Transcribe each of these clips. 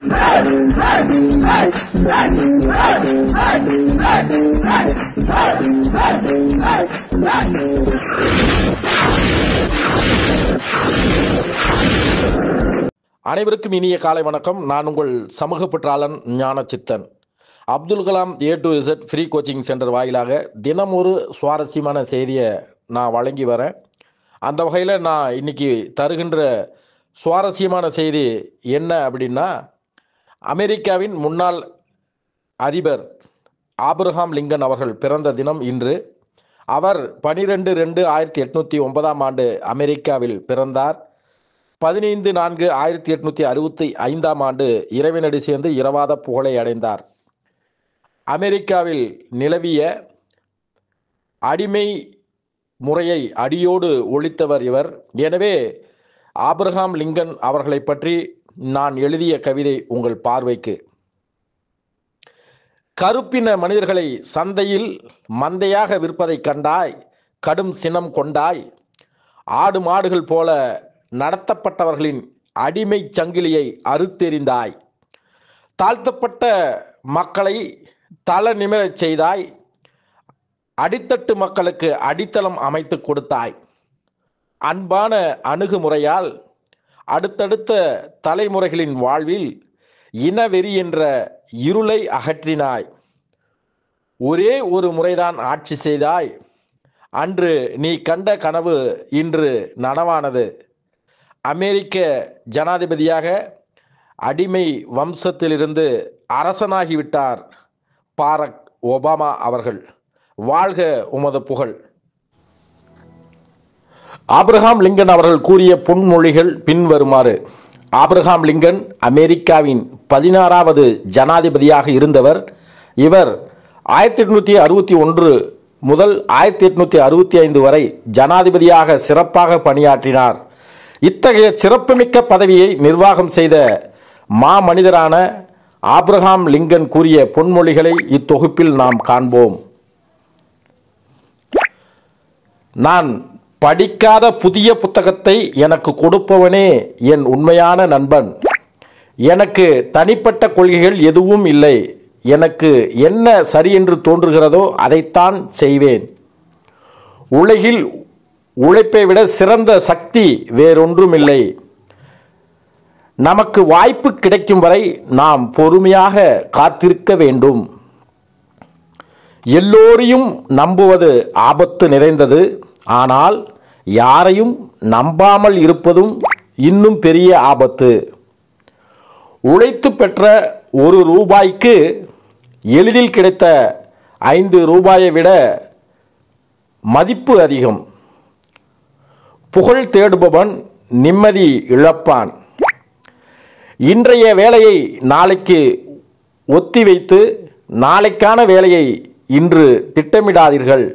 அனைவருக்கும் இனிய காலை வணக்கம். நான் உங்கள் சமூக பற்றாளன் ஞான சித்தன். Abdul Kalam A to Z free coaching centre வாயிலாக தினம் ஒரு சுவாரஸ்யமான செய்தியை நான் வழங்கி வரேன். அந்த வகையில் நான் இன்னைக்கு தருகின்ற சுவாரஸ்யமான செய்தி என்ன அப்படின்னா, அமெரிக்காவின் முன்னாள் அதிபர் ஆபிரகாம் லிங்கன் அவர்கள் பிறந்த தினம் இன்று. அவர் 12/2/1809 அமெரிக்காவில் பிறந்தார். 15/4/1865 இறைவனடி சேர்ந்து இரவாத புகழை அடைந்தார். அமெரிக்காவில் நிலவிய அடிமை முறையை அடியோடு ஒழித்தவர் இவர். எனவே ஆபிரகாம் லிங்கன் அவர்களை பற்றி நான் எழுதிய கவிதை உங்கள் பார்வைக்கு. கருப்பின மனிதர்களை சந்தையில் மந்தையாக விற்பதை கண்டாய், கடும் சினம் கொண்டாய். ஆடு மாடுகள் போல நடத்தப்பட்டவர்களின் அடிமை சங்கிலியை அறுத்தெறிந்தாய். தாழ்த்தப்பட்ட மக்களை தல நிமிரச் செய்தாய். அடித்தட்டு மக்களுக்கு அடித்தளம் அமைத்து கொடுத்தாய். அன்பான அணுகுமுறையால் அடுத்தடுத்த தலைமுறைகளின் வாழ்வில் இனவெறி என்ற இருளை அகற்றினாய். ஒரே ஒரு முறைதான் ஆட்சி செய்தாய். அன்று நீ கண்ட கனவு இன்று நனவானது. அமெரிக்க ஜனாதிபதியாக அடிமை வம்சத்திலிருந்து அரசனாகிவிட்டார் பாரக் ஒபாமா அவர்கள். வாழ்க உமது புகழ். ஆபிரகாம் லிங்கன் அவர்கள் கூறிய பொன்மொழிகள் பின்வருமாறு. ஆபிரகாம் லிங்கன் அமெரிக்காவின் 16வது ஜனாதிபதியாக இருந்தவர். இவர் 1861 முதல் 1865 வரை ஜனாதிபதியாக சிறப்பாக பணியாற்றினார். இத்தகைய சிறப்புமிக்க பதவியை நிர்வாகம் செய்த மாமனிதரான ஆபிரகாம் லிங்கன் கூறிய பொன்மொழிகளை இத்தொகுப்பில் நாம் காண்போம். நான் படிக்காத புதிய புத்தகத்தை எனக்கு கொடுப்பவனே என் உண்மையான நண்பன். எனக்கு தனிப்பட்ட கொள்கைகள் எதுவும் இல்லை. எனக்கு என்ன சரி என்று தோன்றுகிறதோ அதைத்தான் செய்வேன். உலகில் உழைப்பை விட சிறந்த சக்தி வேறொன்றுமில்லை. நமக்கு வாய்ப்பு கிடைக்கும் வரை நாம் பொறுமையாக காத்திருக்க வேண்டும். எல்லோரையும் நம்புவது ஆபத்து நிறைந்தது. ஆனால் யாரையும் நம்பாமல் இருப்பதும் இன்னும் பெரிய ஆபத்து. உழைத்து பெற்ற ₹1 எளிதில் கிடைத்த ₹5 விட மதிப்பு அதிகம். புகழ் தேடுபவன் நிம்மதி இழப்பான். இன்றைய வேலையை நாளைக்கு ஒத்திவைத்து நாளைக்கான வேலையை இன்று திட்டமிடாதீர்கள்.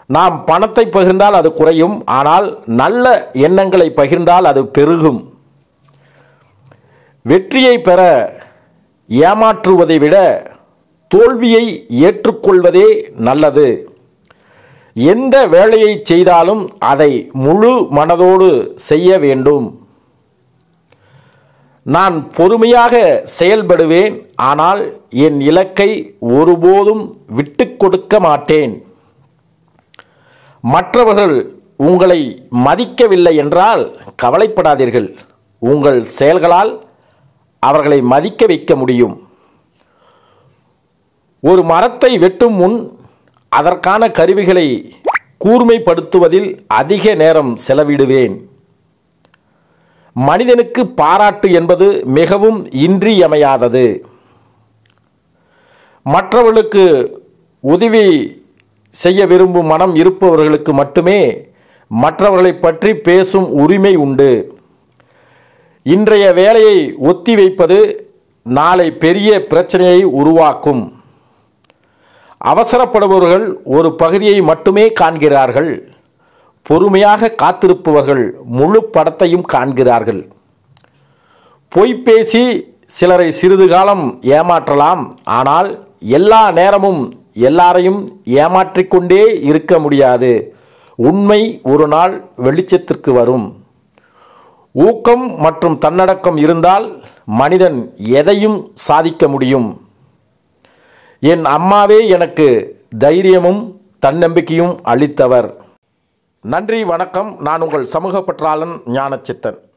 நாம் பணத்தை பகிர்ந்தால் அது குறையும், ஆனால் நல்ல எண்ணங்களை பகிர்ந்தால் அது பெருகும். வெற்றியை பெற ஏமாற்றுவதை விட தோல்வியை ஏற்றுக்கொள்வதே நல்லது. எந்த வேலையை செய்தாலும் அதை முழு மனதோடு செய்ய வேண்டும். நான் பொறுமையாக செயல்படுவேன், ஆனால் என் இலக்கை ஒருபோதும் விட்டு கொடுக்க மாட்டேன். மற்றவர்கள் உங்களை மதிக்கவில்லை என்றால் கவலைப்படாதீர்கள். உங்கள் செயல்களால் அவர்களை மதிக்க வைக்க முடியும். ஒரு மரத்தை வெட்டும் முன் அதற்கான கருவிகளை கூர்மைப்படுத்துவதில் அதிக நேரம் செலவிடுவேன். மனிதனுக்கு பாராட்டு என்பது மிகவும் இன்றியமையாதது. மற்றவர்களுக்கு உதவி செய்ய விரும்பும் மனம் இருப்பவர்களுக்கு மட்டுமே மற்றவர்களை பற்றி பேசும் உரிமை உண்டு. இன்றைய வேலையை ஒத்திவைப்பது நாளை பெரிய பிரச்சனையை உருவாக்கும். அவசரப்படுபவர்கள் ஒரு பகுதியை மட்டுமே காண்கிறார்கள். பொறுமையாக காத்திருப்பவர்கள் முழு படத்தையும் காண்கிறார்கள். பொய்பேசி சிலரை சிறிது காலம் ஏமாற்றலாம், ஆனால் எல்லா நேரமும் எல்லாரையும் ஏமாற்றிக்கொண்டே இருக்க முடியாது. உண்மை ஒரு நாள் வெளிச்சத்திற்கு வரும். ஊக்கம் மற்றும் தன்னடக்கம் இருந்தால் மனிதன் எதையும் சாதிக்க முடியும். என் அம்மாவே எனக்கு தைரியமும் தன்னம்பிக்கையும் அளித்தவர். நன்றி, வணக்கம். நான் உங்கள் சமூக பற்றாளன் ஞானச்சித்தன்.